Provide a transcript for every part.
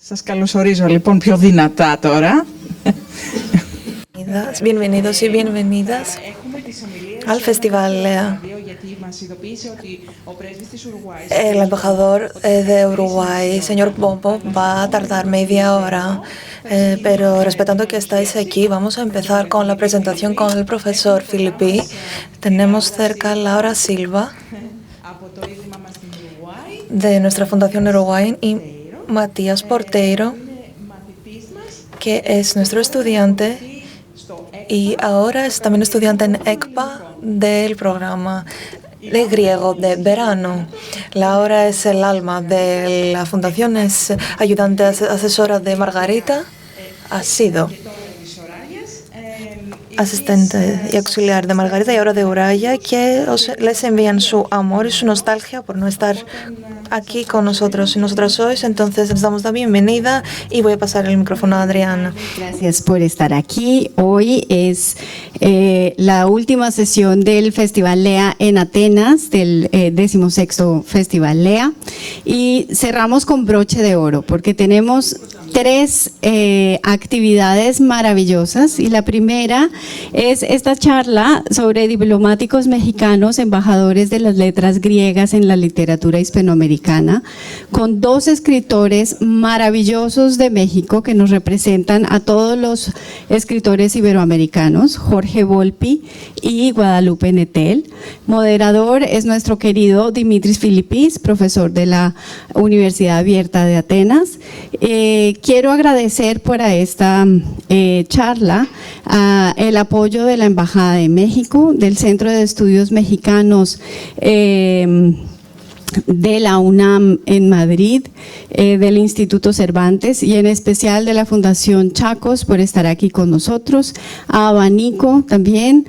Σας καλωσορίζω λοιπόν πιο δυνατά τώρα. Bienvenidos y bienvenidas al Festival Lea. El embajador de Uruguay, señor Pombo, va a tardar media hora, pero respetando que estáis aquí, vamos a empezar con la presentación con el profesor Filippi. Tenemos cerca a Laura Silva, de nuestra Fundación Uruguay, y Matías Porteiro, que es nuestro estudiante y ahora es también estudiante en ECPA del programa de griego de verano. Laura es el alma de la fundación, es ayudante asesora de Margarita, ha sido asistente y auxiliar de Margarita y ahora de Uraya, que les envían su amor y su nostalgia por no estar aquí con nosotros y nosotras hoy. Entonces les damos la bienvenida y voy a pasar el micrófono a Adriana. Gracias por estar aquí. Hoy es la última sesión del Festival Lea en Atenas, del 16º Festival Lea, y cerramos con broche de oro porque tenemos tres actividades maravillosas, y la primera es esta charla sobre diplomáticos mexicanos, embajadores de las letras griegas en la literatura hispanoamericana, con dos escritores maravillosos de México que nos representan a todos los escritores iberoamericanos, Jorge Volpi y Guadalupe Nettel. Moderador es nuestro querido Dimitris Filippis, profesor de la Universidad Abierta de Atenas. Quiero agradecer para esta charla el apoyo de la Embajada de México, del Centro de Estudios Mexicanos de la UNAM en Madrid, del Instituto Cervantes y en especial de la Fundación Chacos por estar aquí con nosotros, a Abanico también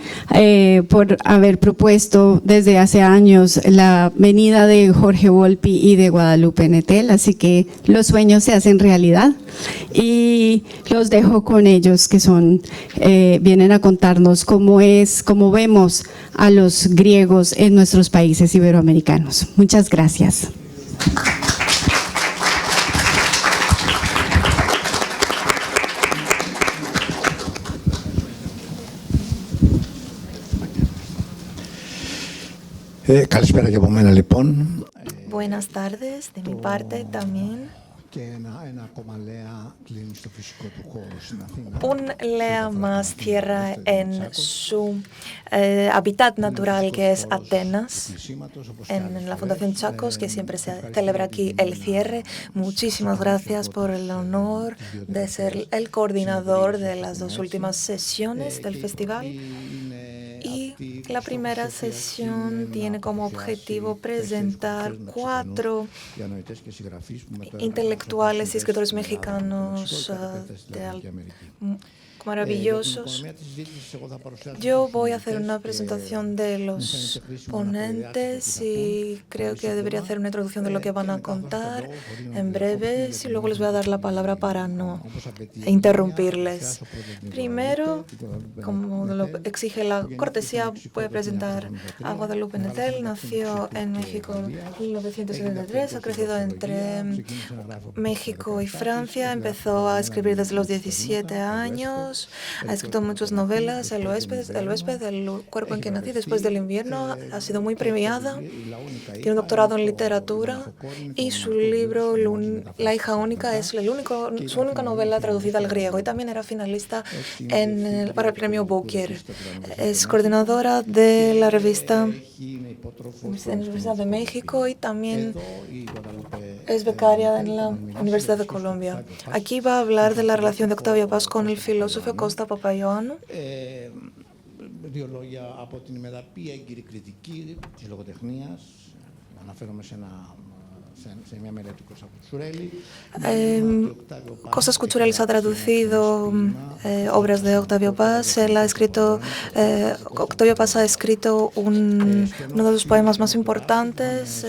por haber propuesto desde hace años la venida de Jorge Volpi y de Guadalupe Nettel, así que los sueños se hacen realidad y los dejo con ellos, que vienen a contarnos cómo vemos a los griegos en nuestros países iberoamericanos. Muchas gracias. Καλησπέρα και από μένα λοιπόν. Buenas tardes de mi parte también. Un Lea más cierra en su hábitat natural, que es Atenas, en la Fundación Chacos, que siempre se celebra aquí el cierre. Muchísimas gracias por el honor de ser el coordinador de las dos últimas sesiones del festival. Y la primera sesión tiene como objetivo presentar 4 intelectuales y escritores mexicanos maravillosos. Yo voy a hacer una presentación de los ponentes y creo que debería hacer una introducción de lo que van a contar en breve, y luego les voy a dar la palabra para no interrumpirles. Primero, como lo exige la cortesía, voy a presentar a Guadalupe Nettel. Nació en México en 1973, ha crecido entre México y Francia, empezó a escribir desde los 17 años. Ha escrito muchas novelas, El huésped, El cuerpo en que nací, Después del invierno. Ha sido muy premiada, tiene un doctorado en literatura y su libro La hija única es su única novela traducida al griego, y también era finalista para el premio Booker. Es coordinadora de la revista Universidad de México y también es becaria en la Universidad de Colombia. Aquí va a hablar de la relación de Octavio Paz con el filósofo Κώστα Παπαϊωάννου. Δύο λόγια από την μεδαπή έγκυρη κριτική της λογοτεχνίας. Αναφέρομαι σε μια μελέτη του Κώστα Κουτσουρέλη. Costas Cuchurelis ha traducido obras de Octavio Paz. Octavio Paz ha escrito uno de los poemas más importantes,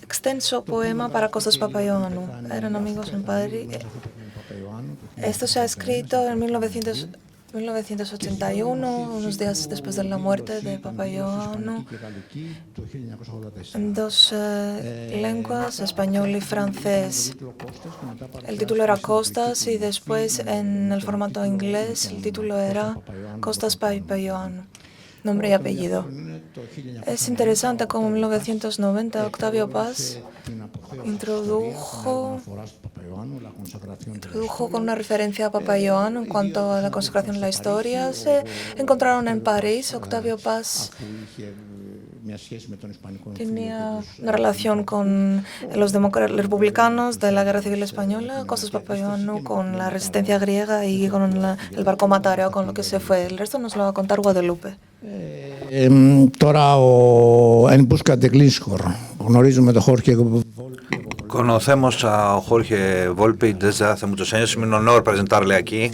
extenso poema para Κώστας Παπαϊωάννου. Eran amigos en Padre. Esto se ha escrito en 1900. 1981, unos días después de la muerte de Papaioannou, en dos lenguas, español y francés. El título era Costas y después en el formato inglés el título era Costas Papaioannou, nombre y apellido. Es interesante cómo en 1990 Octavio Paz introdujo con una referencia a Papaioannou en cuanto a la consagración de la historia. Se encontraron en París. Octavio Paz tenía una relación con los republicanos de la Guerra Civil Española, Costas Papaioannou con la resistencia griega y con el barco Matáreo, con lo que se fue. El resto nos lo va a contar Guadalupe. Τώρα en busca de Gliscor. Γνωρίζουμε τον Jorge. Conocemos a Jorge Volpi desde hace muchos años. Es un honor presentarle aquí.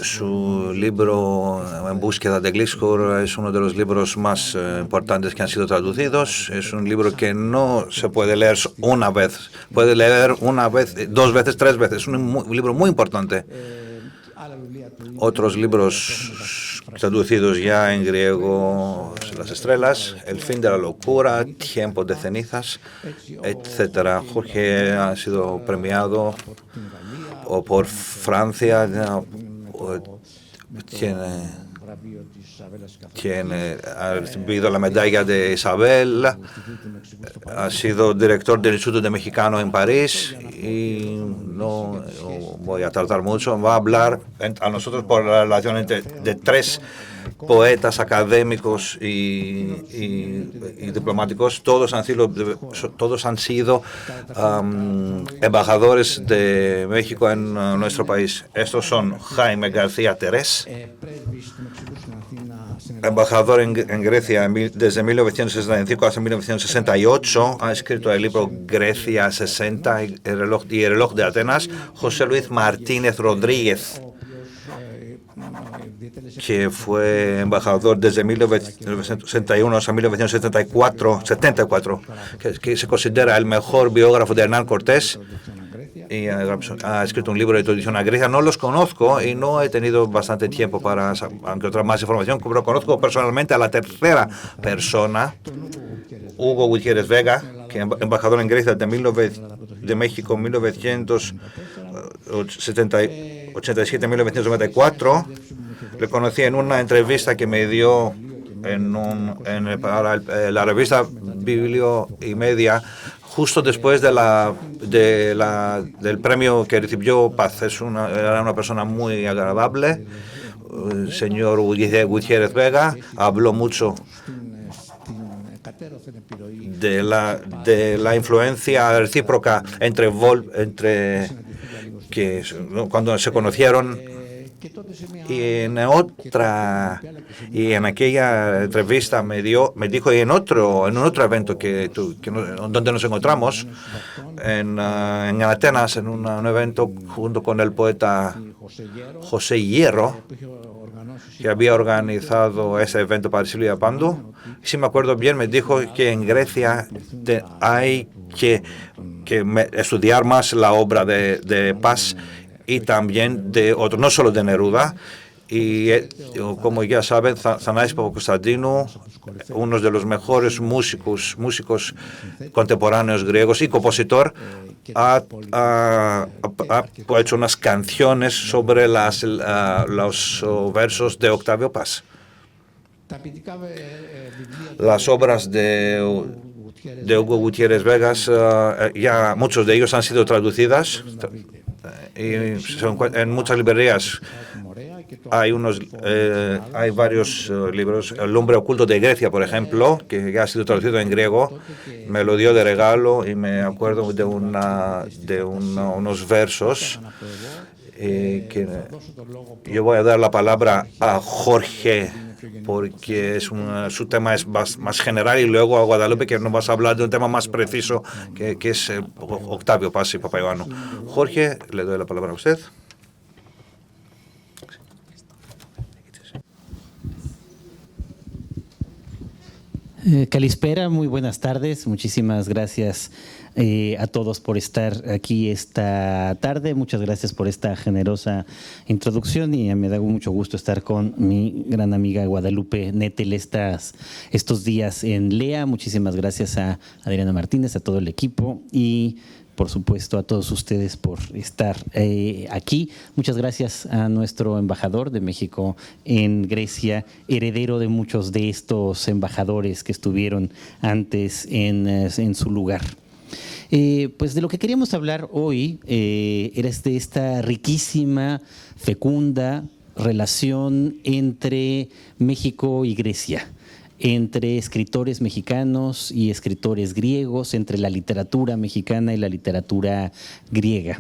Su libro En búsqueda de Gliscor es uno de los libros más importantes que han sido traducidos. Es un libro que no se puede leer una vez. Puede leer una vez, dos veces, tres veces. Es un libro muy importante. Otros libros traducidos ya en griego, Las estrellas, El fin de la locura, Tiempo de cenizas, etc. Jorge ha sido premiado por Francia, ha recibido la medalla de Isabel, ha sido director del Instituto de Mexicano en París y no voy a tratar mucho, va a hablar a nosotros por la relación de tres poetas académicos y diplomáticos. Todos han sido embajadores de México en nuestro país. Estos son Jaime García Terés, embajador en Grecia desde 1965 hasta 1968. Ha escrito el libro Grecia 60 y el reloj de Atenas. José Luis Martínez Rodríguez, que fue embajador desde 1961 hasta 1974, que se considera el mejor biógrafo de Hernán Cortés, y ha escrito un libro de introducción a Grecia. No los conozco y no he tenido bastante tiempo para encontrar más información, pero conozco personalmente a la tercera persona, Hugo Gutiérrez Vega, que embajador en Grecia de México 1987-1994. Le conocí en una entrevista que me dio para la revista Biblio y Media, justo después del premio que recibió Paz. Era una persona muy agradable. El señor Gutiérrez Vega habló mucho de la influencia recíproca cuando se conocieron. Y en aquella entrevista me dijo, y en otro evento donde nos encontramos en Atenas, en un evento junto con el poeta José Hierro, que había organizado ese evento para Silvia Pandu. Si me acuerdo bien, me dijo que en Grecia hay que estudiar más la obra de Paz y también de otros, no solo de Neruda. Y como ya saben, Thanasis Papakostadínou, uno de los mejores músicos contemporáneos griegos y compositor, ha hecho unas canciones sobre los versos de Octavio Paz. Las obras de Hugo Gutiérrez Vegas, ya muchos de ellos han sido traducidas y en muchas librerías. Hay varios libros. El hombre oculto de Grecia, por ejemplo, que ya ha sido traducido en griego, me lo dio de regalo y me acuerdo de unos versos. Yo voy a dar la palabra a Jorge, porque su tema es más general, y luego a Guadalupe, que nos vas a hablar de un tema más preciso, que es Octavio Paz y Papaioannou. Jorge, le doy la palabra a usted. Calispera, muy buenas tardes. Muchísimas gracias a todos por estar aquí esta tarde. Muchas gracias por esta generosa introducción y me da mucho gusto estar con mi gran amiga Guadalupe Nettel estos días en LEA. Muchísimas gracias a Adriana Martínez, a todo el equipo y por supuesto a todos ustedes por estar aquí. Muchas gracias a nuestro embajador de México en Grecia, heredero de muchos de estos embajadores que estuvieron antes en su lugar. Pues de lo que queríamos hablar hoy era de esta riquísima, fecunda relación entre México y Grecia, entre escritores mexicanos y escritores griegos, entre la literatura mexicana y la literatura griega.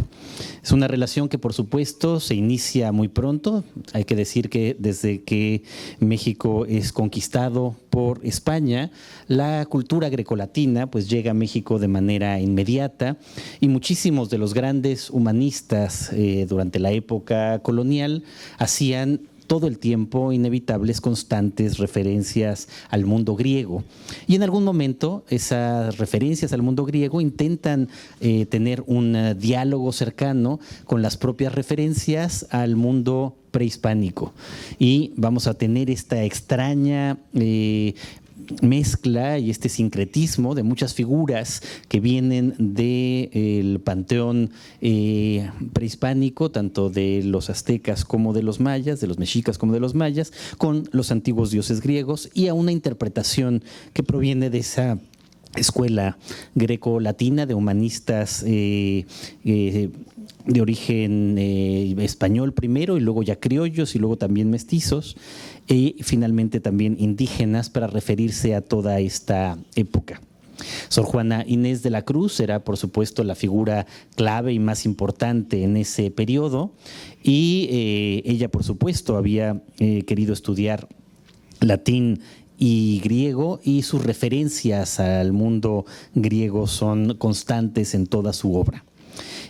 Es una relación que, por supuesto, se inicia muy pronto. Hay que decir que desde que México es conquistado por España, la cultura grecolatina pues llega a México de manera inmediata y muchísimos de los grandes humanistas durante la época colonial hacían todo el tiempo inevitables, constantes referencias al mundo griego. Y en algún momento esas referencias al mundo griego intentan tener un diálogo cercano con las propias referencias al mundo prehispánico. Y vamos a tener esta extraña mezcla y este sincretismo de muchas figuras que vienen del panteón prehispánico, tanto de los aztecas como de los mayas, de los mexicas como de los mayas, con los antiguos dioses griegos y a una interpretación que proviene de esa escuela greco-latina de humanistas de origen español primero y luego ya criollos y luego también mestizos y finalmente también indígenas para referirse a toda esta época. Sor Juana Inés de la Cruz era, por supuesto, la figura clave y más importante en ese periodo y ella, por supuesto, había querido estudiar latín y griego y sus referencias al mundo griego son constantes en toda su obra.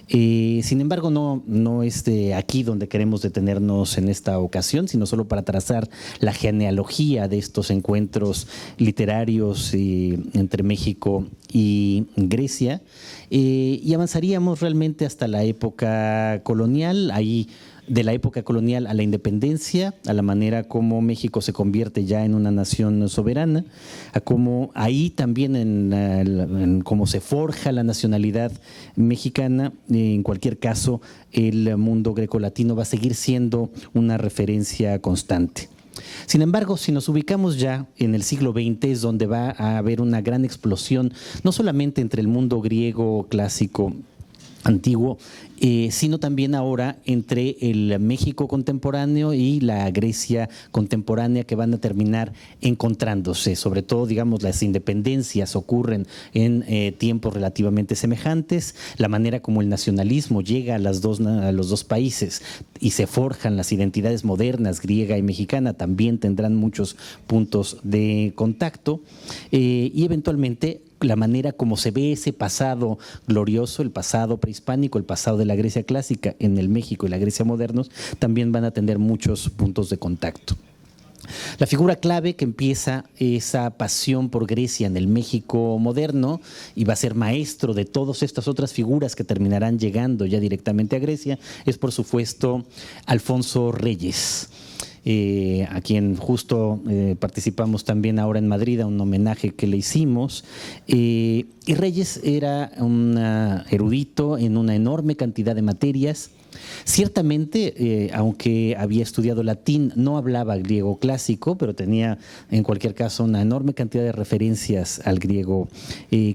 Sin embargo, no es de aquí donde queremos detenernos en esta ocasión, sino solo para trazar la genealogía de estos encuentros literarios entre México y Grecia. Y avanzaríamos realmente hasta la época colonial, ahí de la época colonial a la independencia, a la manera como México se convierte ya en una nación soberana, a cómo ahí también en cómo se forja la nacionalidad mexicana. En cualquier caso, el mundo grecolatino va a seguir siendo una referencia constante. Sin embargo, si nos ubicamos ya en el siglo XX, es donde va a haber una gran explosión, no solamente entre el mundo griego clásico antiguo, sino también ahora entre el México contemporáneo y la Grecia contemporánea, que van a terminar encontrándose. Sobre todo, digamos, las independencias ocurren en tiempos relativamente semejantes. La manera como el nacionalismo llega a los dos países y se forjan las identidades modernas, griega y mexicana, también tendrán muchos puntos de contacto y eventualmente la manera como se ve ese pasado glorioso, el pasado prehispánico, el pasado de la Grecia clásica en el México y la Grecia modernos, también van a tener muchos puntos de contacto. La figura clave que empieza esa pasión por Grecia en el México moderno y va a ser maestro de todas estas otras figuras que terminarán llegando ya directamente a Grecia es, por supuesto, Alfonso Reyes. A quien justo participamos también ahora en Madrid a un homenaje que le hicimos. Y Reyes era un erudito en una enorme cantidad de materias. Ciertamente, aunque había estudiado latín, no hablaba griego clásico, pero tenía en cualquier caso una enorme cantidad de referencias al griego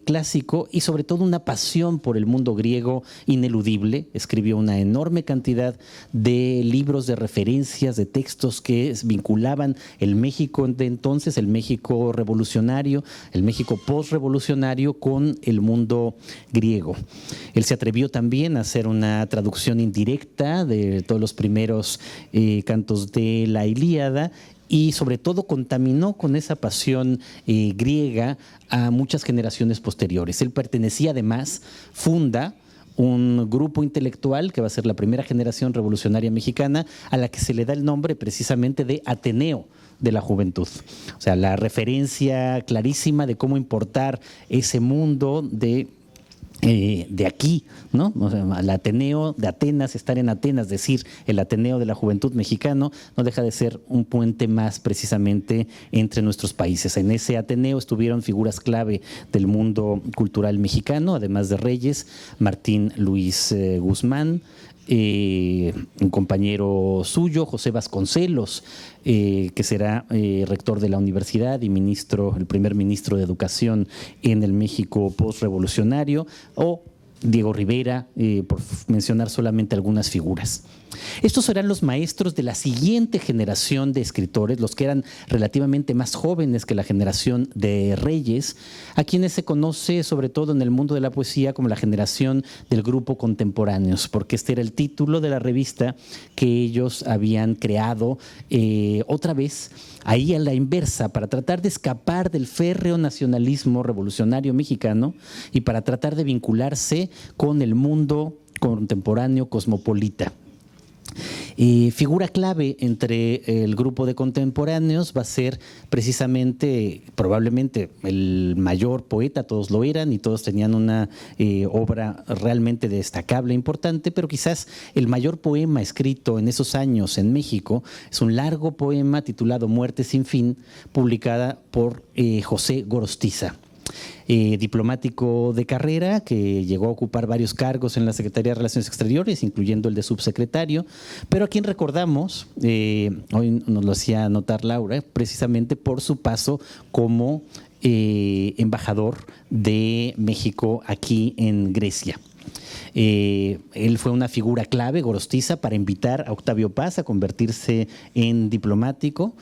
clásico y sobre todo una pasión por el mundo griego ineludible. Escribió una enorme cantidad de libros de referencias, de textos que vinculaban el México de entonces, el México revolucionario, el México postrevolucionario con el mundo griego. Él se atrevió también a hacer una traducción indirecta de todos los primeros cantos de la Ilíada y sobre todo contaminó con esa pasión griega a muchas generaciones posteriores. Él pertenecía además, funda un grupo intelectual que va a ser la primera generación revolucionaria mexicana, a la que se le da el nombre precisamente de Ateneo de la Juventud. O sea, la referencia clarísima de cómo importar ese mundo de de aquí, ¿no? O sea, el Ateneo de Atenas, estar en Atenas, decir el Ateneo de la Juventud Mexicano, no deja de ser un puente más precisamente entre nuestros países. En ese Ateneo estuvieron figuras clave del mundo cultural mexicano, además de Reyes, Martín Luis Guzmán, un compañero suyo, José Vasconcelos, que será rector de la universidad y el primer ministro de Educación en el México postrevolucionario, o Diego Rivera, por mencionar solamente algunas figuras. Estos serán los maestros de la siguiente generación de escritores, los que eran relativamente más jóvenes que la generación de Reyes, a quienes se conoce sobre todo en el mundo de la poesía como la generación del grupo Contemporáneos, porque este era el título de la revista que ellos habían creado otra vez, ahí a la inversa, para tratar de escapar del férreo nacionalismo revolucionario mexicano y para tratar de vincularse con el mundo contemporáneo cosmopolita. Figura clave entre el grupo de contemporáneos va a ser precisamente, probablemente, el mayor poeta, todos lo eran y todos tenían una obra realmente destacable, importante, pero quizás el mayor poema escrito en esos años en México es un largo poema titulado Muerte sin fin, publicada por José Gorostiza. Diplomático de carrera que llegó a ocupar varios cargos en la Secretaría de Relaciones Exteriores, incluyendo el de subsecretario, pero a quien recordamos, hoy nos lo hacía notar Laura, precisamente por su paso como embajador de México aquí en Grecia. Él fue una figura clave, Gorostiza, para invitar a Octavio Paz a convertirse en diplomático.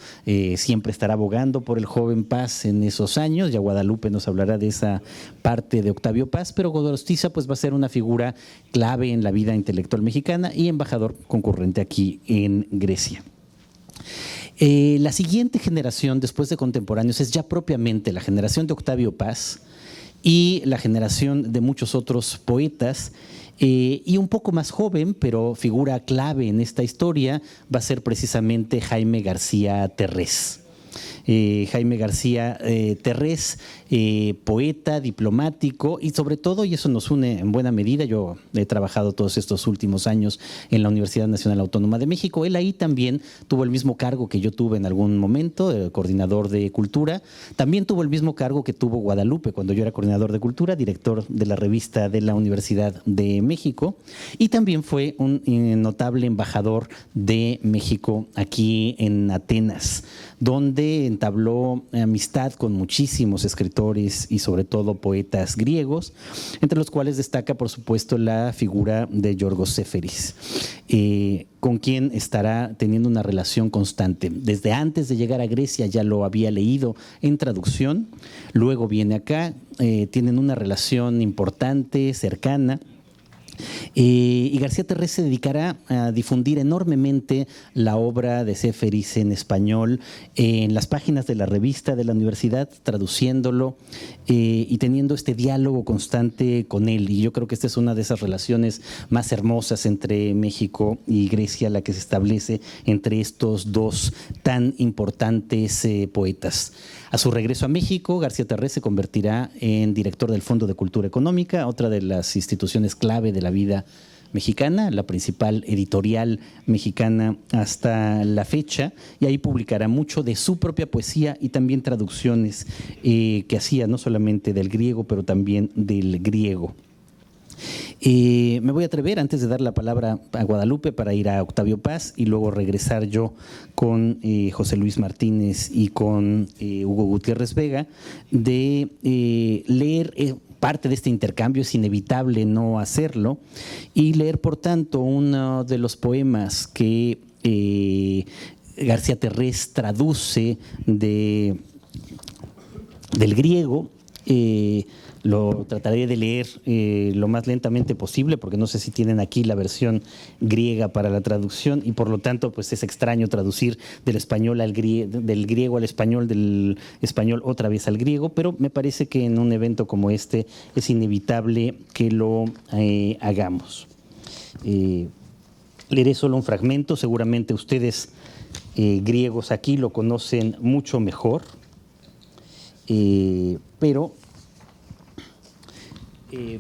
Siempre estará abogando por el joven Paz en esos años. Ya Guadalupe nos hablará de esa parte de Octavio Paz, pero Gorostiza pues va a ser una figura clave en la vida intelectual mexicana y embajador concurrente aquí en Grecia. La siguiente generación después de contemporáneos es ya propiamente la generación de Octavio Paz y la generación de muchos otros poetas, y un poco más joven, pero figura clave en esta historia, va a ser precisamente Jaime García Terrés. Jaime García Terrés, poeta, diplomático y sobre todo, y eso nos une en buena medida, yo he trabajado todos estos últimos años en la Universidad Nacional Autónoma de México, él ahí también tuvo el mismo cargo que yo tuve en algún momento, coordinador de cultura, también tuvo el mismo cargo que tuvo Guadalupe cuando yo era coordinador de cultura, director de la revista de la Universidad de México, y también fue un notable embajador de México aquí en Atenas, donde entabló amistad con muchísimos escritores y sobre todo poetas griegos, entre los cuales destaca por supuesto la figura de Yorgos Seferis, con quien estará teniendo una relación constante. Desde antes de llegar a Grecia ya lo había leído en traducción, luego viene acá, tienen una relación importante, cercana. Y García Terrés se dedicará a difundir enormemente la obra de Seferis en español en las páginas de la revista de la universidad, traduciéndolo y teniendo este diálogo constante con él. Y yo creo que esta es una de esas relaciones más hermosas entre México y Grecia, la que se establece entre estos dos tan importantes poetas. A su regreso a México, García Terrés se convertirá en director del Fondo de Cultura Económica, otra de las instituciones clave de la vida mexicana, la principal editorial mexicana hasta la fecha, y ahí publicará mucho de su propia poesía y también traducciones que hacía no solamente del griego, pero también del griego. Me voy a atrever, antes de dar la palabra a Guadalupe, para ir a Octavio Paz y luego regresar yo con José Luis Martínez y con Hugo Gutiérrez Vega, de leer parte de este intercambio, es inevitable no hacerlo, y leer por tanto uno de los poemas que García Terrés traduce del griego. Lo trataré de leer lo más lentamente posible porque no sé si tienen aquí la versión griega para la traducción y por lo tanto pues es extraño traducir del español del griego al español, del español otra vez al griego, pero me parece que en un evento como este es inevitable que lo hagamos. Leeré solo un fragmento, seguramente ustedes griegos aquí lo conocen mucho mejor, pero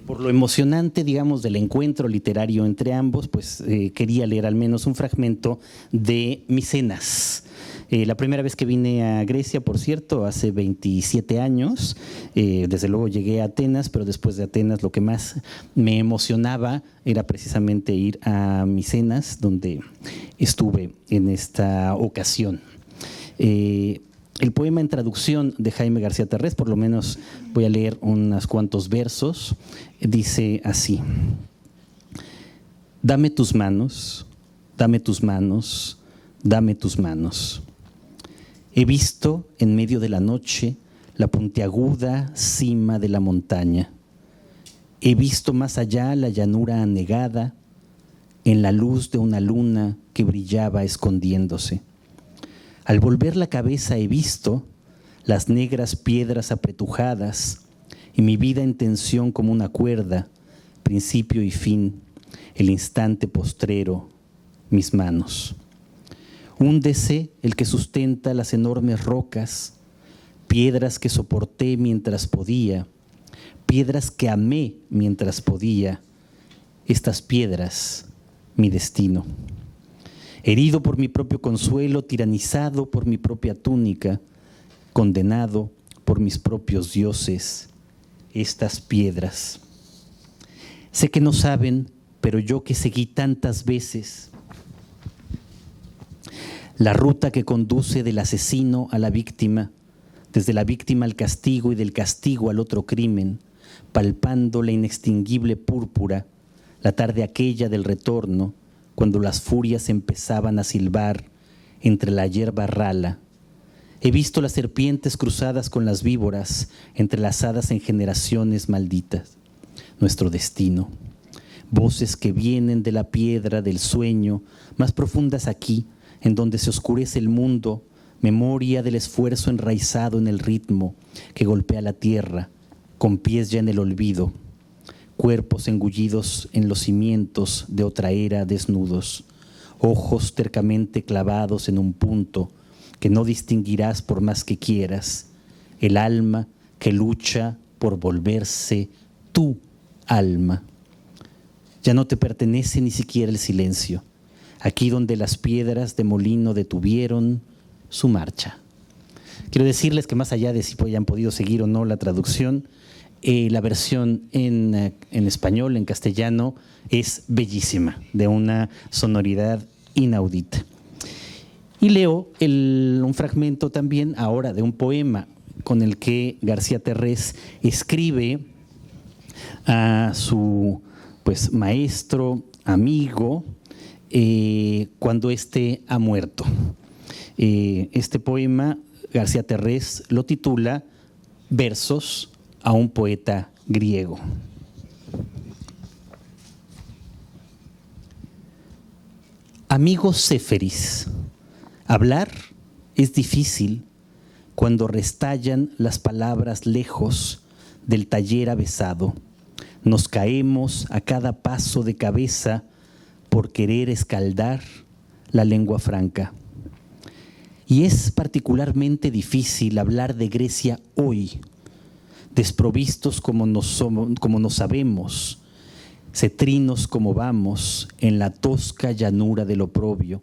Por lo emocionante, digamos, del encuentro literario entre ambos, pues quería leer al menos un fragmento de Micenas. La primera vez que vine a Grecia, por cierto, hace 27 años, desde luego llegué a Atenas, pero después de Atenas lo que más me emocionaba era precisamente ir a Micenas, donde estuve en esta ocasión. El poema en traducción de Jaime García Terrés, por lo menos voy a leer unos cuantos versos, dice así: dame tus manos, dame tus manos, dame tus manos. He visto en medio de la noche la puntiaguda cima de la montaña. He visto más allá la llanura anegada en la luz de una luna que brillaba escondiéndose. Al volver la cabeza he visto las negras piedras apretujadas y mi vida en tensión como una cuerda, principio y fin, el instante postrero, mis manos. Húndese el que sustenta las enormes rocas, piedras que soporté mientras podía, piedras que amé mientras podía, estas piedras, mi destino. Herido por mi propio consuelo, tiranizado por mi propia túnica, condenado por mis propios dioses, estas piedras. Sé que no saben, pero yo que seguí tantas veces la ruta que conduce del asesino a la víctima, desde la víctima al castigo y del castigo al otro crimen, palpando la inextinguible púrpura, la tarde aquella del retorno, cuando las furias empezaban a silbar entre la hierba rala. He visto las serpientes cruzadas con las víboras, entrelazadas en generaciones malditas. Nuestro destino. Voces que vienen de la piedra del sueño, más profundas aquí, en donde se oscurece el mundo, memoria del esfuerzo enraizado en el ritmo que golpea la tierra, con pies ya en el olvido. Cuerpos engullidos en los cimientos de otra era desnudos, ojos tercamente clavados en un punto que no distinguirás por más que quieras, el alma que lucha por volverse tu alma. Ya no te pertenece ni siquiera el silencio, aquí donde las piedras de molino detuvieron su marcha. Quiero decirles que más allá de si hayan podido seguir o no la traducción, la versión en español, en castellano, es bellísima, de una sonoridad inaudita. Y leo un fragmento también ahora de un poema con el que García Terrés escribe a su maestro, amigo, cuando éste ha muerto. Este poema García Terrés lo titula Versos a un poeta griego. Amigo Séferis, hablar es difícil cuando restallan las palabras lejos del taller avesado. Nos caemos a cada paso de cabeza por querer escaldar la lengua franca. Y es particularmente difícil hablar de Grecia hoy, desprovistos como nos sabemos, cetrinos como vamos en la tosca llanura del oprobio.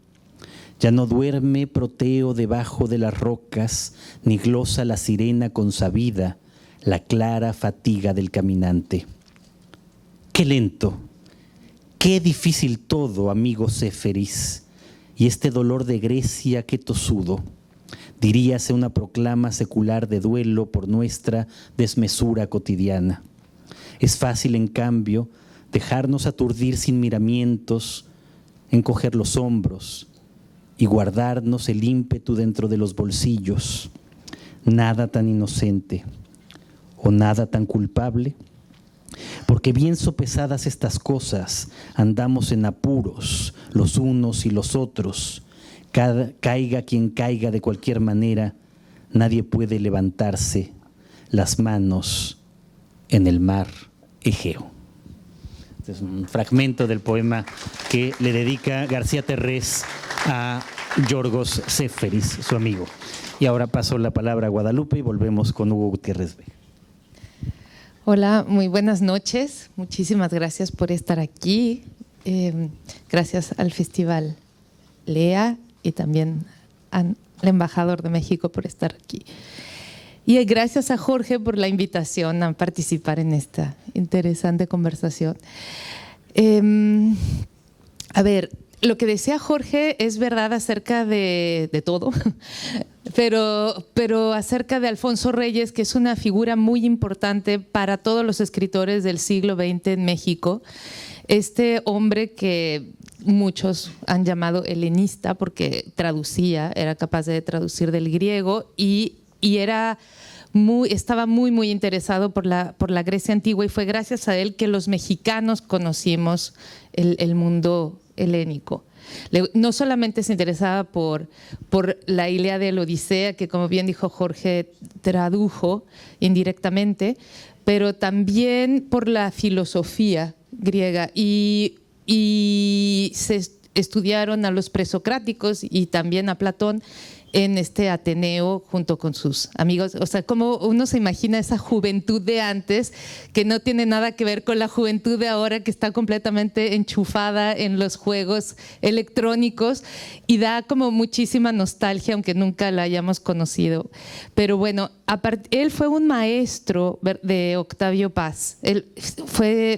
Ya no duerme Proteo debajo de las rocas, ni glosa la sirena consabida la clara fatiga del caminante. Qué lento, qué difícil todo, amigo Séferis, y este dolor de Grecia qué tosudo. Diríase una proclama secular de duelo por nuestra desmesura cotidiana. Es fácil, en cambio, dejarnos aturdir sin miramientos, encoger los hombros y guardarnos el ímpetu dentro de los bolsillos. Nada tan inocente o nada tan culpable, porque bien sopesadas estas cosas, andamos en apuros los unos y los otros. Caiga quien caiga de cualquier manera, nadie puede levantarse las manos en el mar Egeo. Este es un fragmento del poema que le dedica García Terrés a Yorgos Séferis, su amigo. Y ahora paso la palabra a Guadalupe y volvemos con Hugo Gutiérrez Vega. Hola, muy buenas noches. Muchísimas gracias por estar aquí. Gracias al Festival Lea y también al embajador de México por estar aquí. Y gracias a Jorge por la invitación a participar en esta interesante conversación. A ver, lo que decía Jorge es verdad acerca de todo, pero acerca de Alfonso Reyes, que es una figura muy importante para todos los escritores del siglo XX en México. Este hombre que muchos han llamado helenista porque traducía, era capaz de traducir del griego y estaba muy interesado por la Grecia antigua, y fue gracias a él que los mexicanos conocimos el mundo helénico. No solamente se interesaba por la Ilíada y la Odisea, que como bien dijo Jorge, tradujo indirectamente, pero también por la filosofía griega, y se estudiaron a los presocráticos y también a Platón en este Ateneo junto con sus amigos. O sea, como uno se imagina esa juventud de antes, que no tiene nada que ver con la juventud de ahora, que está completamente enchufada en los juegos electrónicos, y da como muchísima nostalgia, aunque nunca la hayamos conocido. Pero bueno, él fue un maestro de Octavio Paz.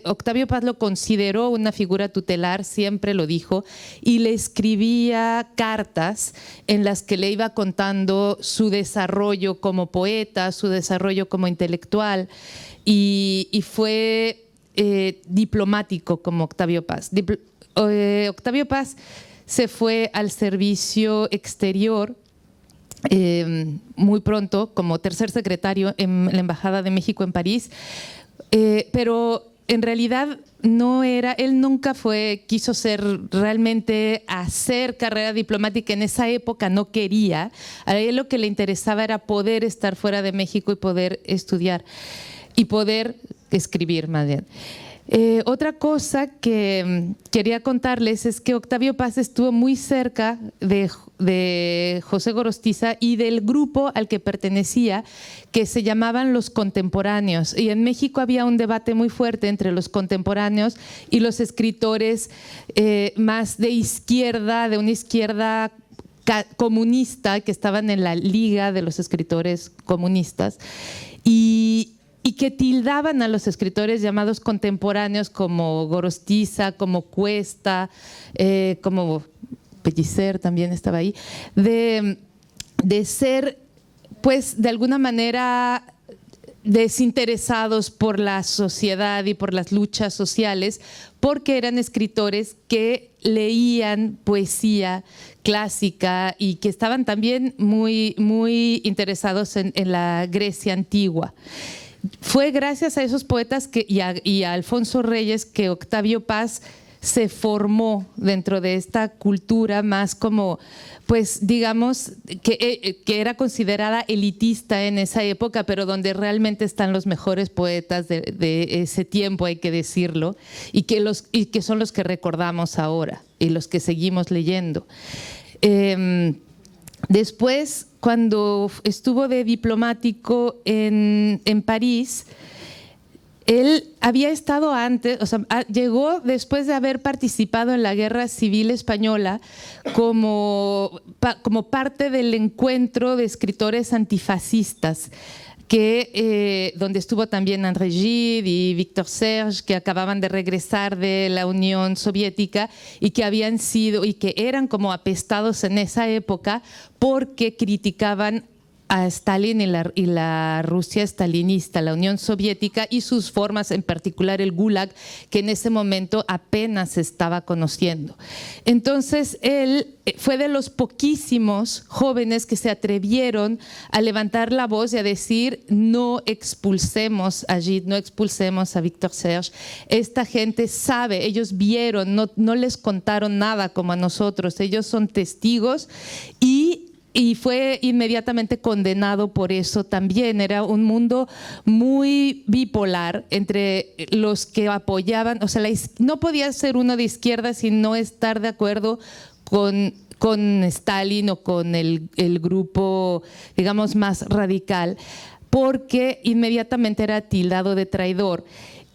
Octavio Paz lo consideró una figura tutelar, siempre lo dijo, y le escribía cartas en las que le iba contando su desarrollo como poeta, su desarrollo como intelectual, y fue diplomático como Octavio Paz. Octavio Paz se fue al servicio exterior muy pronto como tercer secretario en la Embajada de México en París, pero en realidad él nunca quiso realmente hacer carrera diplomática en esa época, no quería. A él lo que le interesaba era poder estar fuera de México y poder estudiar y poder escribir más bien. Otra cosa que quería contarles es que Octavio Paz estuvo muy cerca de José Gorostiza y del grupo al que pertenecía, que se llamaban los contemporáneos. Y en México había un debate muy fuerte entre los contemporáneos y los escritores más de izquierda, de una izquierda comunista, que estaban en la Liga de los Escritores Comunistas, y que tildaban a los escritores llamados contemporáneos como Gorostiza, como Cuesta, como Pellicer también estaba ahí, de ser, pues, de alguna manera desinteresados por la sociedad y por las luchas sociales, porque eran escritores que leían poesía clásica y que estaban también muy interesados en la Grecia antigua. Fue gracias a esos poetas y a Alfonso Reyes que Octavio Paz se formó dentro de esta cultura más como, pues digamos, que era considerada elitista en esa época, pero donde realmente están los mejores poetas de ese tiempo, hay que decirlo, y que son los que recordamos ahora y los que seguimos leyendo. Después, cuando estuvo de diplomático en París, él había estado antes, o sea, llegó después de haber participado en la Guerra Civil Española como parte del encuentro de escritores antifascistas, donde estuvo también André Gide y Victor Serge, que acababan de regresar de la Unión Soviética y que eran como apestados en esa época porque criticaban a Stalin y la Rusia stalinista, la Unión Soviética y sus formas, en particular el Gulag, que en ese momento apenas se estaba conociendo. Entonces él fue de los poquísimos jóvenes que se atrevieron a levantar la voz y a decir: no expulsemos a Gide, no expulsemos a Victor Serge. Esta gente sabe, ellos vieron, no les contaron nada como a nosotros, ellos son testigos, y fue inmediatamente condenado por eso también. Era un mundo muy bipolar entre los que apoyaban, o sea, no podía ser uno de izquierda sin no estar de acuerdo con Stalin o con el grupo, digamos, más radical. porque inmediatamente era tildado de traidor.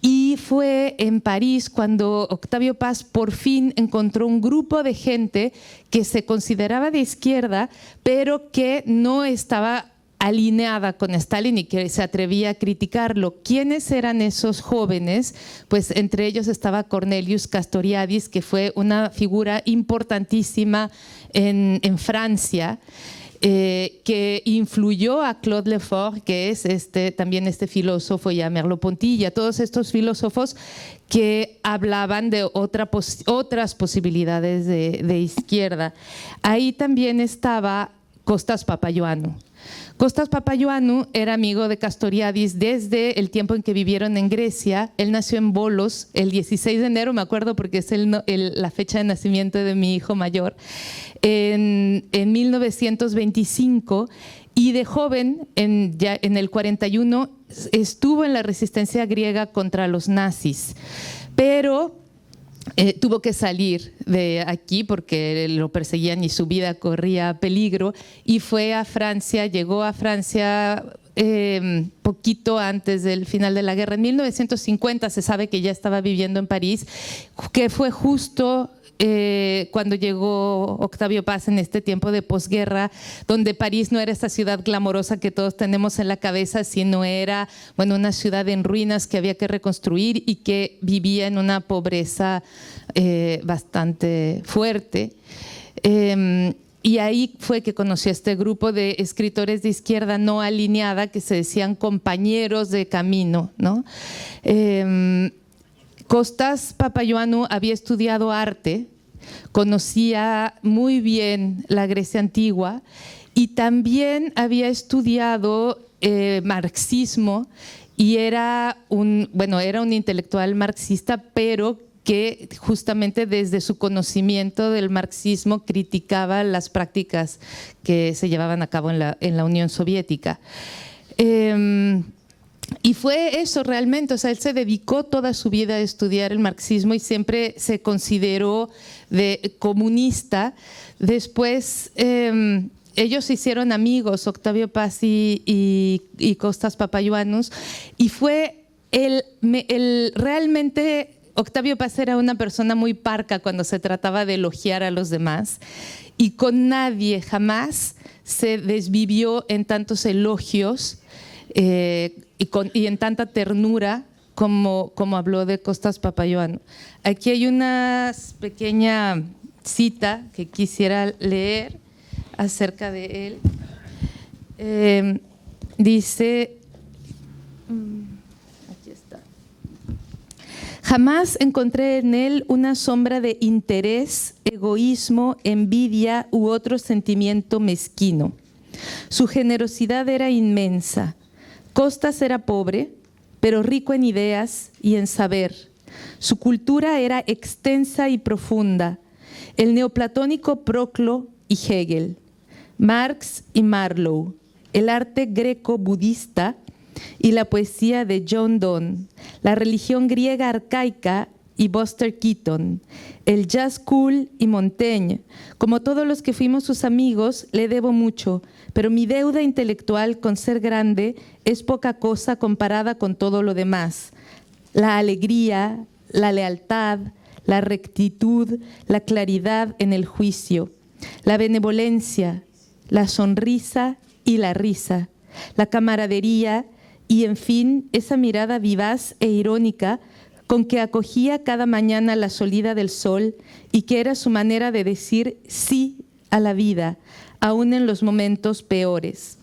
Y fue en París cuando Octavio Paz por fin encontró un grupo de gente que se consideraba de izquierda, pero que no estaba alineada con Stalin y que se atrevía a criticarlo. ¿Quiénes eran esos jóvenes? Pues entre ellos estaba Cornelius Castoriadis, que fue una figura importantísima en Francia, que influyó a Claude Lefort, que es también este filósofo, y a Merleau-Ponty, y a todos estos filósofos que hablaban de otras posibilidades de izquierda. Ahí también estaba Costas Papaioannou. Costas Papaioannou era amigo de Castoriadis desde el tiempo en que vivieron en Grecia. Él nació en Volos el 16 de enero, me acuerdo porque es la fecha de nacimiento de mi hijo mayor, en 1925, y de joven, ya en el 41, estuvo en la resistencia griega contra los nazis, pero tuvo que salir de aquí porque lo perseguían y su vida corría peligro, y fue a Francia, llegó a Francia poquito antes del final de la guerra. En 1950 se sabe que ya estaba viviendo en París, que fue justo cuando llegó Octavio Paz en este tiempo de posguerra, donde París no era esta ciudad glamorosa que todos tenemos en la cabeza, sino era, bueno, una ciudad en ruinas que había que reconstruir y que vivía en una pobreza bastante fuerte. Y ahí fue que conoció a este grupo de escritores de izquierda no alineada que se decían compañeros de camino, ¿no? Costas Papaioannou había estudiado arte, conocía muy bien la Grecia antigua y también había estudiado marxismo, y era un intelectual marxista, pero que justamente desde su conocimiento del marxismo criticaba las prácticas que se llevaban a cabo en la Unión Soviética. Y fue eso realmente, o sea, él se dedicó toda su vida a estudiar el marxismo y siempre se consideró comunista. Después ellos se hicieron amigos, Octavio Paz y Costas Papaioannou, y fue realmente Octavio Paz era una persona muy parca cuando se trataba de elogiar a los demás, y con nadie jamás se desvivió en tantos elogios y en tanta ternura como habló de Costas Papaioannou. Aquí hay una pequeña cita que quisiera leer acerca de él. Dice, aquí está: jamás encontré en él una sombra de interés, egoísmo, envidia u otro sentimiento mezquino. Su generosidad era inmensa. Costas era pobre, pero rico en ideas y en saber. Su cultura era extensa y profunda. El neoplatónico Proclo y Hegel, Marx y Marlowe, el arte greco-budista y la poesía de John Donne, la religión griega arcaica y Buster Keaton, el jazz cool y Montaigne. Como todos los que fuimos sus amigos, le debo mucho, pero mi deuda intelectual con ser grande es poca cosa comparada con todo lo demás. La alegría, la lealtad, la rectitud, la claridad en el juicio, la benevolencia, la sonrisa y la risa, la camaradería y, en fin, esa mirada vivaz e irónica con que acogía cada mañana la salida del sol y que era su manera de decir sí a la vida, aún en los momentos peores.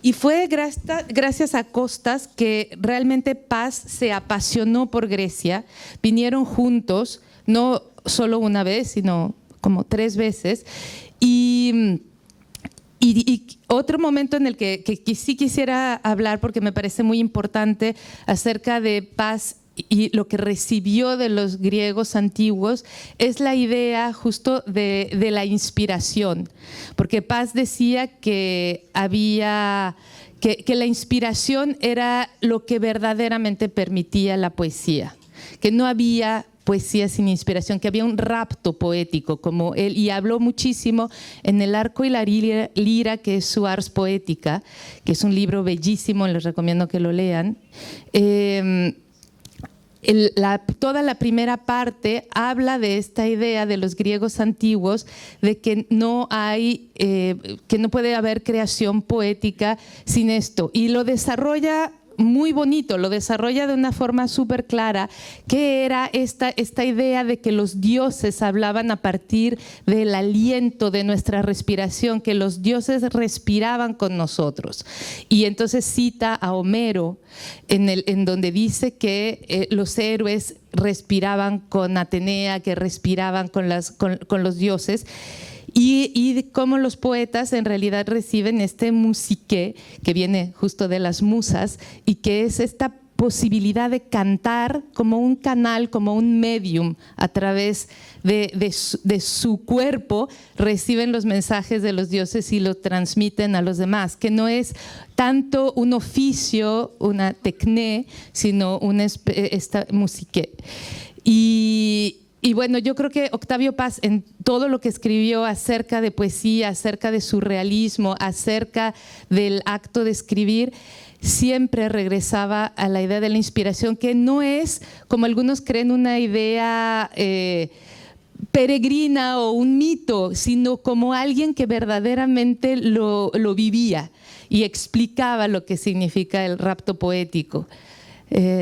Y fue gracias a Costas que realmente Paz se apasionó por Grecia. Vinieron juntos, no solo una vez, sino como 3 veces. Y otro momento en el que sí quisiera hablar, porque me parece muy importante, acerca de Paz y lo que recibió de los griegos antiguos, es la idea justo de la inspiración, porque Paz decía que que la inspiración era lo que verdaderamente permitía la poesía, que no había poesía sin inspiración, que había un rapto poético, como él, y habló muchísimo en El arco y la lira, que es su ars poética, que es un libro bellísimo, les recomiendo que lo lean. Toda la primera parte habla de esta idea de los griegos antiguos de que no puede haber creación poética sin esto, y lo desarrolla muy bonito, lo desarrolla de una forma súper clara, que era esta idea de que los dioses hablaban a partir del aliento de nuestra respiración, que los dioses respiraban con nosotros. Y entonces cita a Homero en donde dice que los héroes respiraban con Atenea, que respiraban con los dioses. Y cómo los poetas en realidad reciben este musique, que viene justo de las musas, y que es esta posibilidad de cantar como un canal, como un medium, a través de su cuerpo, reciben los mensajes de los dioses y los transmiten a los demás, que no es tanto un oficio, una tecné, sino esta musique. Y bueno, yo creo que Octavio Paz, en todo lo que escribió acerca de poesía, acerca de surrealismo, acerca del acto de escribir, siempre regresaba a la idea de la inspiración, que no es, como algunos creen, una idea peregrina o un mito, sino como alguien que verdaderamente lo vivía y explicaba lo que significa el rapto poético.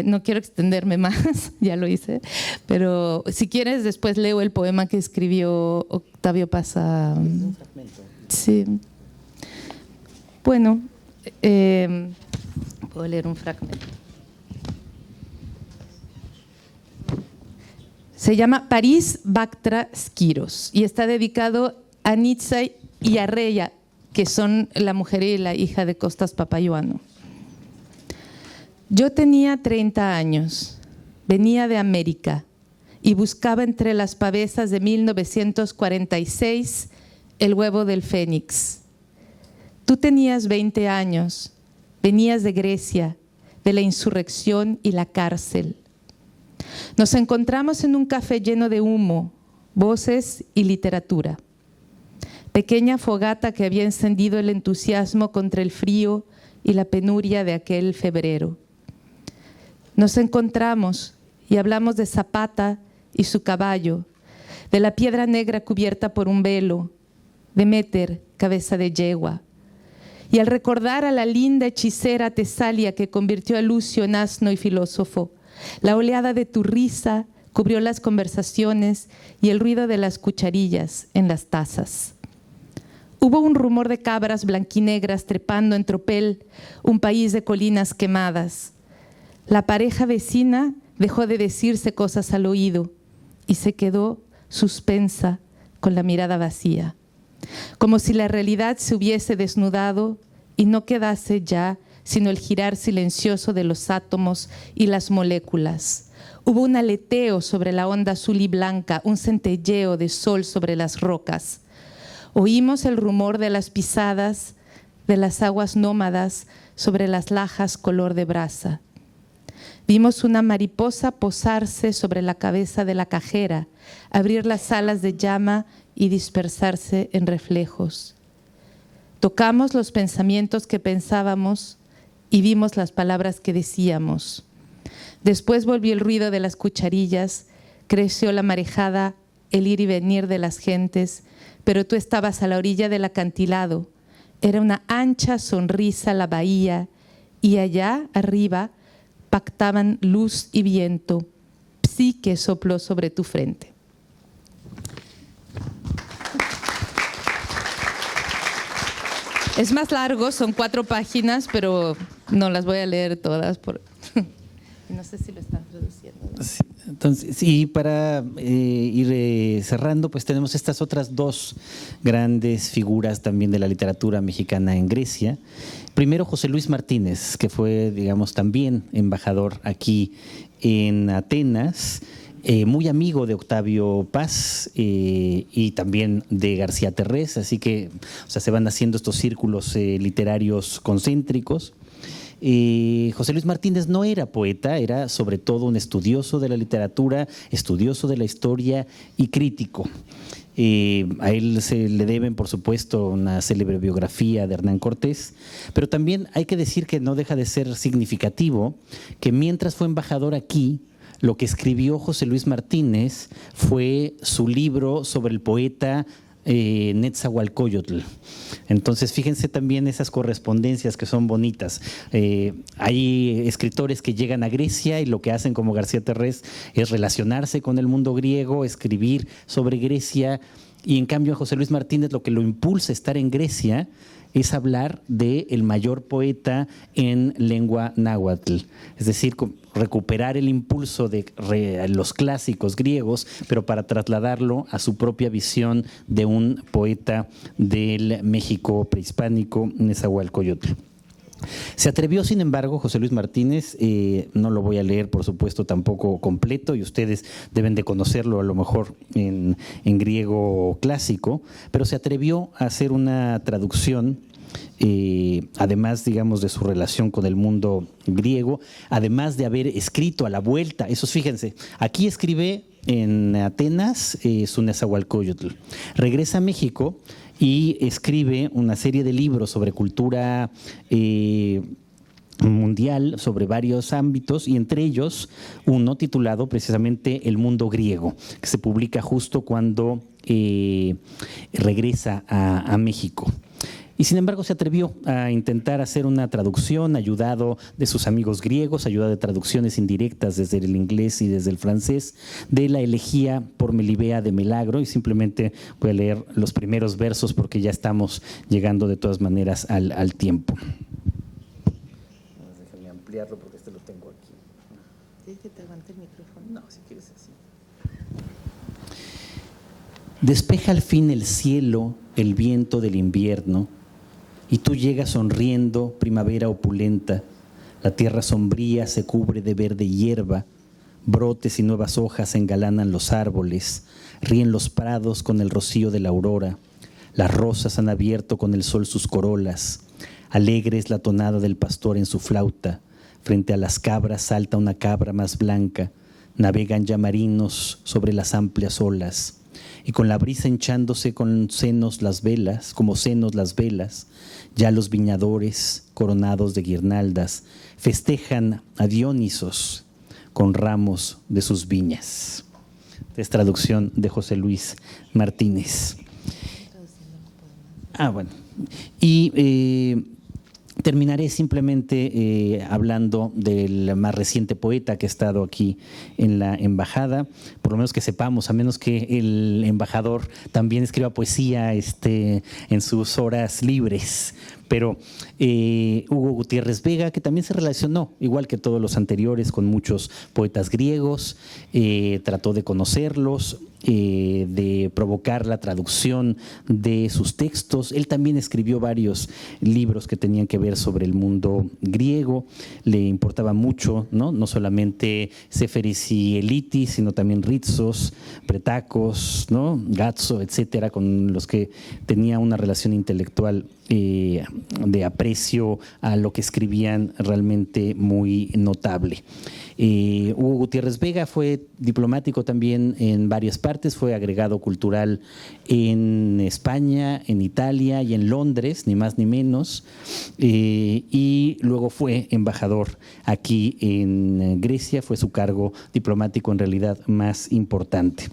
No quiero extenderme más, ya lo hice, pero si quieres después leo el poema que escribió Octavio Paz. Sí. Bueno, puedo leer un fragmento. Se llama París Bactra Skiros y está dedicado a Nitsa y a Reya, que son la mujer y la hija de Costas Papayuano. Yo tenía 30 años, venía de América y buscaba entre las pavesas de 1946 el huevo del Fénix. Tú tenías 20 años, venías de Grecia, de la insurrección y la cárcel. Nos encontramos en un café lleno de humo, voces y literatura. Pequeña fogata que había encendido el entusiasmo contra el frío y la penuria de aquel febrero. Nos encontramos y hablamos de Zapata y su caballo, de la piedra negra cubierta por un velo, de Méter, cabeza de yegua. Y al recordar a la linda hechicera Tesalia que convirtió a Lucio en asno y filósofo, la oleada de tu risa cubrió las conversaciones y el ruido de las cucharillas en las tazas. Hubo un rumor de cabras blanquinegras trepando en tropel, un país de colinas quemadas. La pareja vecina dejó de decirse cosas al oído y se quedó suspensa con la mirada vacía, como si la realidad se hubiese desnudado y no quedase ya sino el girar silencioso de los átomos y las moléculas. Hubo un aleteo sobre la onda azul y blanca, un centelleo de sol sobre las rocas. Oímos el rumor de las pisadas de las aguas nómadas sobre las lajas color de brasa. Vimos una mariposa posarse sobre la cabeza de la cajera, abrir las alas de llama y dispersarse en reflejos. Tocamos los pensamientos que pensábamos y vimos las palabras que decíamos. Después volvió el ruido de las cucharillas, creció la marejada, el ir y venir de las gentes, pero tú estabas a la orilla del acantilado. Era una ancha sonrisa la bahía y allá arriba pactaban luz y viento. Psique sopló sobre tu frente. Es más largo, son 4 páginas, pero no las voy a leer todas. No sé si lo están traduciendo. Sí, entonces, y para ir cerrando, pues tenemos estas otras 2 grandes figuras también de la literatura mexicana en Grecia. Primero, José Luis Martínez, que fue, digamos, también embajador aquí en Atenas, muy amigo de Octavio Paz y también de García Terrés, así que se van haciendo estos círculos literarios concéntricos. José Luis Martínez no era poeta, era sobre todo un estudioso de la literatura, estudioso de la historia y crítico. A él se le deben, por supuesto, una célebre biografía de Hernán Cortés, pero también hay que decir que no deja de ser significativo que mientras fue embajador aquí, lo que escribió José Luis Martínez fue su libro sobre el poeta Netzahualcóyotl. Entonces, fíjense también esas correspondencias que son bonitas. Hay escritores que llegan a Grecia y lo que hacen, como García Terrés, es relacionarse con el mundo griego, escribir sobre Grecia, y en cambio a José Luis Martínez lo que lo impulsa a estar en Grecia es hablar del mayor poeta en lengua náhuatl, es decir, recuperar el impulso de los clásicos griegos, pero para trasladarlo a su propia visión de un poeta del México prehispánico, Netzahualcóyotl. Se atrevió, sin embargo, José Luis Martínez, no lo voy a leer, por supuesto, tampoco completo, y ustedes deben de conocerlo a lo mejor en griego clásico, pero se atrevió a hacer una traducción, además, digamos, de su relación con el mundo griego, además de haber escrito a la vuelta, eso fíjense, aquí escribe en Atenas su Netzahualcóyotl, regresa a México y escribe una serie de libros sobre cultura mundial, sobre varios ámbitos, y entre ellos uno titulado precisamente El mundo griego, que se publica justo cuando regresa a México. Y sin embargo se atrevió a intentar hacer una traducción, ayudado de sus amigos griegos, ayudado de traducciones indirectas desde el inglés y desde el francés, de la elegía por Melibea de Melagro, y simplemente voy a leer los primeros versos porque ya estamos llegando de todas maneras al tiempo. Déjame ampliarlo porque este lo tengo aquí. ¿Quieres que te aguante el micrófono? No, si quieres así. Despeja al fin el cielo el viento del invierno, y tú llegas sonriendo, primavera opulenta. La tierra sombría se cubre de verde hierba, brotes y nuevas hojas engalanan los árboles, ríen los prados con el rocío de la aurora, las rosas han abierto con el sol sus corolas, alegre es la tonada del pastor en su flauta, frente a las cabras salta una cabra más blanca, navegan ya marinos sobre las amplias olas, y con la brisa hinchándose con senos las velas, como senos las velas, ya los viñadores, coronados de guirnaldas, festejan a Dionisos con ramos de sus viñas. Es traducción de José Luis Martínez. Bueno. Y terminaré simplemente hablando del más reciente poeta que ha estado aquí en la embajada, por lo menos que sepamos, a menos que el embajador también escriba poesía en sus horas libres. Pero Hugo Gutiérrez Vega, que también se relacionó, igual que todos los anteriores, con muchos poetas griegos, trató de conocerlos, de provocar la traducción de sus textos. Él también escribió varios libros que tenían que ver sobre el mundo griego. Le importaba mucho, no solamente Séferis y Elitis, sino también Ritsos, Pretacos, Gatso, etcétera, con los que tenía una relación intelectual de aprecio a lo que escribían realmente muy notable. Hugo Gutiérrez Vega fue diplomático también en varias partes, fue agregado cultural en España, en Italia y en Londres, ni más ni menos, y luego fue embajador aquí en Grecia, fue su cargo diplomático en realidad más importante.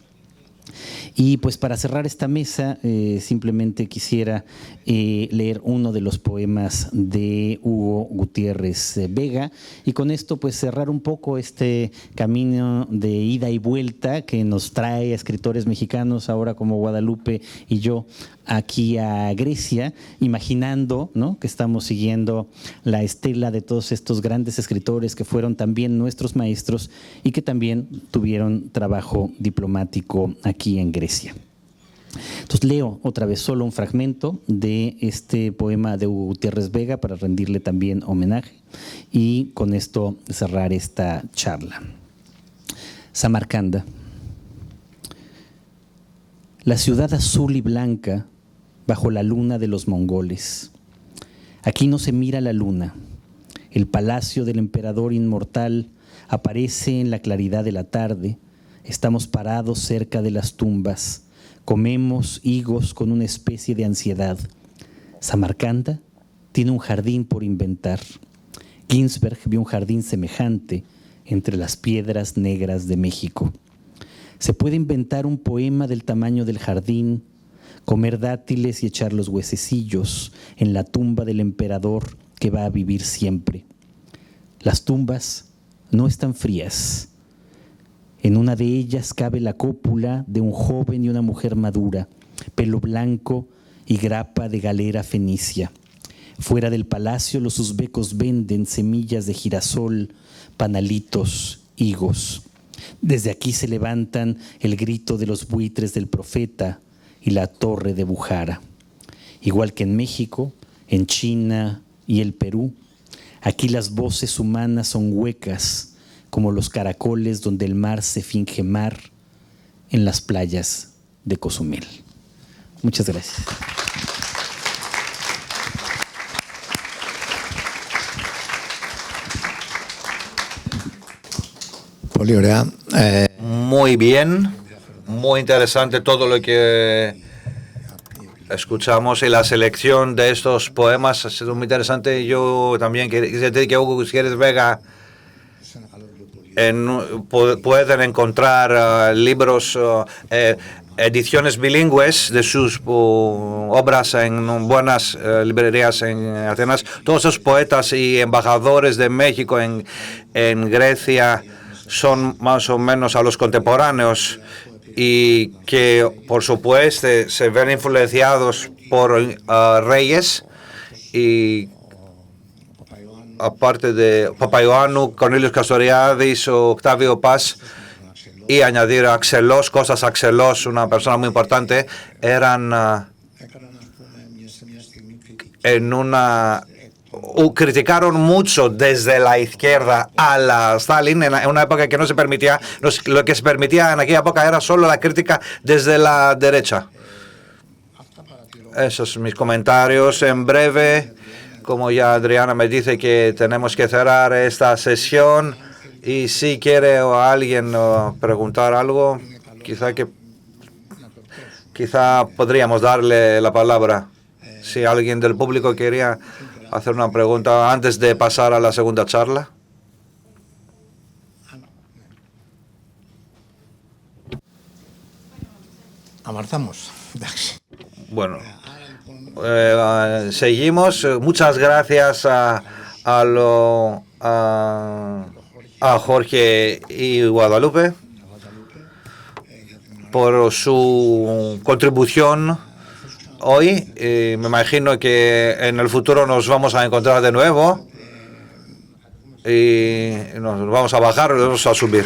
Y pues para cerrar esta mesa, simplemente quisiera leer uno de los poemas de Hugo Gutiérrez Vega, y con esto pues cerrar un poco este camino de ida y vuelta que nos trae a escritores mexicanos, ahora como Guadalupe y yo, aquí a Grecia, imaginando que estamos siguiendo la estela de todos estos grandes escritores que fueron también nuestros maestros y que también tuvieron trabajo diplomático aquí en Grecia. Entonces leo otra vez solo un fragmento de este poema de Hugo Gutiérrez Vega para rendirle también homenaje y con esto cerrar esta charla. Samarcanda. La ciudad azul y blanca bajo la luna de los mongoles. Aquí no se mira la luna. El palacio del emperador inmortal aparece en la claridad de la tarde. Estamos parados cerca de las tumbas. Comemos higos con una especie de ansiedad. Samarcanda tiene un jardín por inventar. Ginsberg vio un jardín semejante entre las piedras negras de México. Se puede inventar un poema del tamaño del jardín, comer dátiles y echar los huesecillos en la tumba del emperador que va a vivir siempre. Las tumbas no están frías. En una de ellas cabe la cópula de un joven y una mujer madura, pelo blanco y grapa de galera fenicia. Fuera del palacio los uzbecos venden semillas de girasol, panalitos, higos. Desde aquí se levantan el grito de los buitres del profeta y la torre de Bujara. Igual que en México, en China y el Perú, aquí las voces humanas son huecas, como los caracoles donde el mar se finge mar en las playas de Cozumel. Muchas gracias. Muy bien, muy interesante todo lo que escuchamos y la selección de estos poemas ha sido muy interesante. Yo también quisiera decir que Hugo Gutiérrez Vega pueden encontrar libros, ediciones bilingües de sus obras en buenas librerías en Atenas. Todos esos poetas y embajadores de México en Grecia son más o menos a los contemporáneos y que, por supuesto, se ven influenciados por reyes y aparte de Papaioannou, Cornelius Castoriadis o Octavio Paz, y añadir a Axelos, Kostas Axelos, una persona muy importante, eran criticaron mucho desde la izquierda a la Stalin en una época que no se permitía, lo que se permitía en aquella época era solo la crítica desde la derecha. Esos son mis comentarios en breve. Como ya Adriana me dice que tenemos que cerrar esta sesión, y si quiere alguien preguntar algo, quizá podríamos darle la palabra. Si alguien del público quería hacer una pregunta antes de pasar a la segunda charla. Avanzamos. Bueno, seguimos. Muchas gracias a Jorge y Guadalupe por su contribución hoy. Me imagino que en el futuro nos vamos a encontrar de nuevo y nos vamos a bajar y nos vamos a subir.